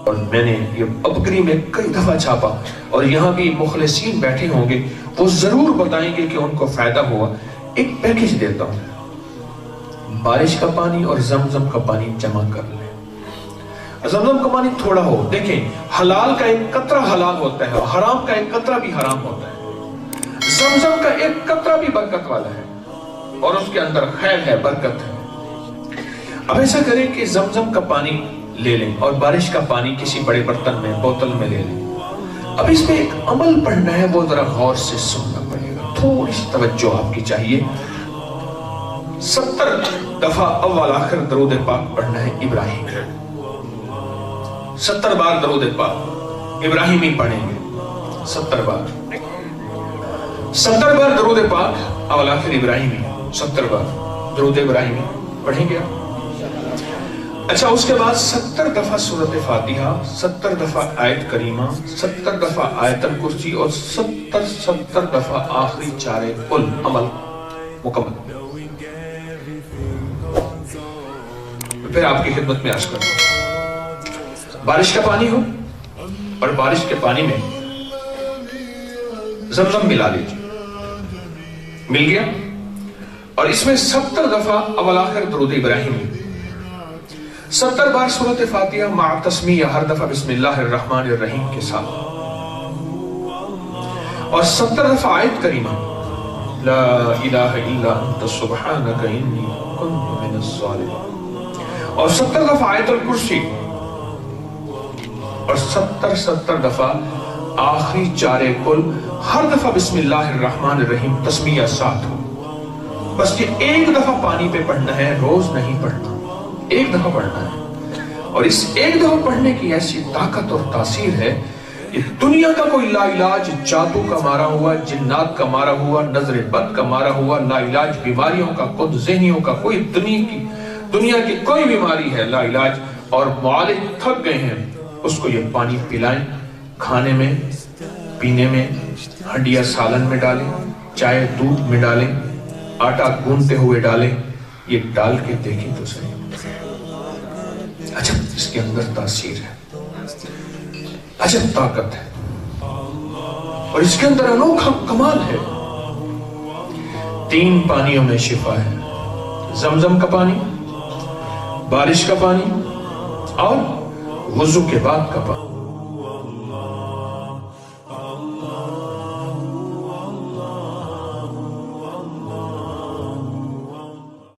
اور میں نے یہ بکری میں کئی دفعہ چھاپا، اور یہاں بھی مخلصین بیٹھے ہوں گے، وہ ضرور بتائیں گے کہ ان کو فائدہ ہوا۔ ایک پیکج دیتا ہوں، بارش کا پانی اور زمزم کا پانی جمع کر لیں۔ زمزم کا پانی تھوڑا ہو، دیکھیں حلال کا ایک قطرہ حلال ہوتا ہے، حرام کا ایک قطرہ بھی حرام ہوتا ہے۔ زمزم کا ایک قطرہ بھی برکت والا ہے، اور اس کے اندر خیر ہے، برکت ہے۔ اب ایسا کریں کہ زمزم کا پانی لے لیں اور بارش کا پانی کسی بڑے برتن میں، بوتل میں لے لیں۔ اب اس میں ایک عمل پڑھنا ہے، وہ ذرا غور سے سننا پڑے گا، تھوڑی سی توجہ آپ کی چاہیے۔ 70 دفعہ اول آخر درود پاک پڑھنا ہے ابراہیم، 70 بار درود پاک ابراہیمی پڑھیں گے، 70 بار 70 بار درود پاک اول آخر ابراہیمی، 70 بار درود ابراہیمی پڑھیں گے۔ اچھا، اس کے بعد 70 دفعہ سورۃ فاتحہ، 70 دفعہ آیت کریمہ، 70 دفعہ آیت الکرسی، اور 70 دفعہ آخری چارے کل عمل مکمل۔ پھر آپ کی خدمت میں عرض کرتا ہوں، بارش کا پانی ہو اور بارش کے پانی میں زمزم ملا لیجیے، مل گیا، اور اس میں 70 دفعہ اول آخر درود ابراہیمی، 70 بار سورۃ فاتحہ مع تسمیہ، ہر دفعہ بسم اللہ الرحمن الرحیم کے ساتھ، اور 70 دفعہ آیت کریمہ لا الہ الا انت سبحانک انی کنت من الظالمین، اور 70 دفعہ آیت الکرسی، اور 70 دفعہ آخری چارے کل، ہر دفعہ بسم اللہ الرحمن الرحیم تسمیہ ساتھ ہو۔ بس یہ ایک دفعہ پانی پہ پڑھنا ہے، روز نہیں پڑھنا، ایک دفعہ پڑھنا ہے، اور اس ایک دفعہ پڑھنے کی ایسی طاقت اور تاثیر ہے، یہ دنیا کا کوئی لا علاج جادو کا مارا ہوا، جنات کا مارا ہوا، نظر بد کا مارا ہوا، لا علاج بیماریوں کا، خود ذہنیوں کا، کوئی دنیا کی کوئی بیماری ہے لا علاج، اور معالج تھک گئے ہیں، اس کو یہ پانی پلائیں، کھانے میں، پینے میں، ہڈیاں سالن میں ڈالیں، چائے دودھ میں ڈالیں، آٹا گوندتے ہوئے ڈالیں، یہ ڈال کے دیکھیں تو صحیح۔ عجب اس کے اندر تاثیر ہے، عجب طاقت ہے، اور اس کے اندر انوکھا کمال ہے۔ 3 پانیوں میں شفا ہے، زمزم کا پانی، بارش کا پانی، اور وضو کے بعد کا پانی۔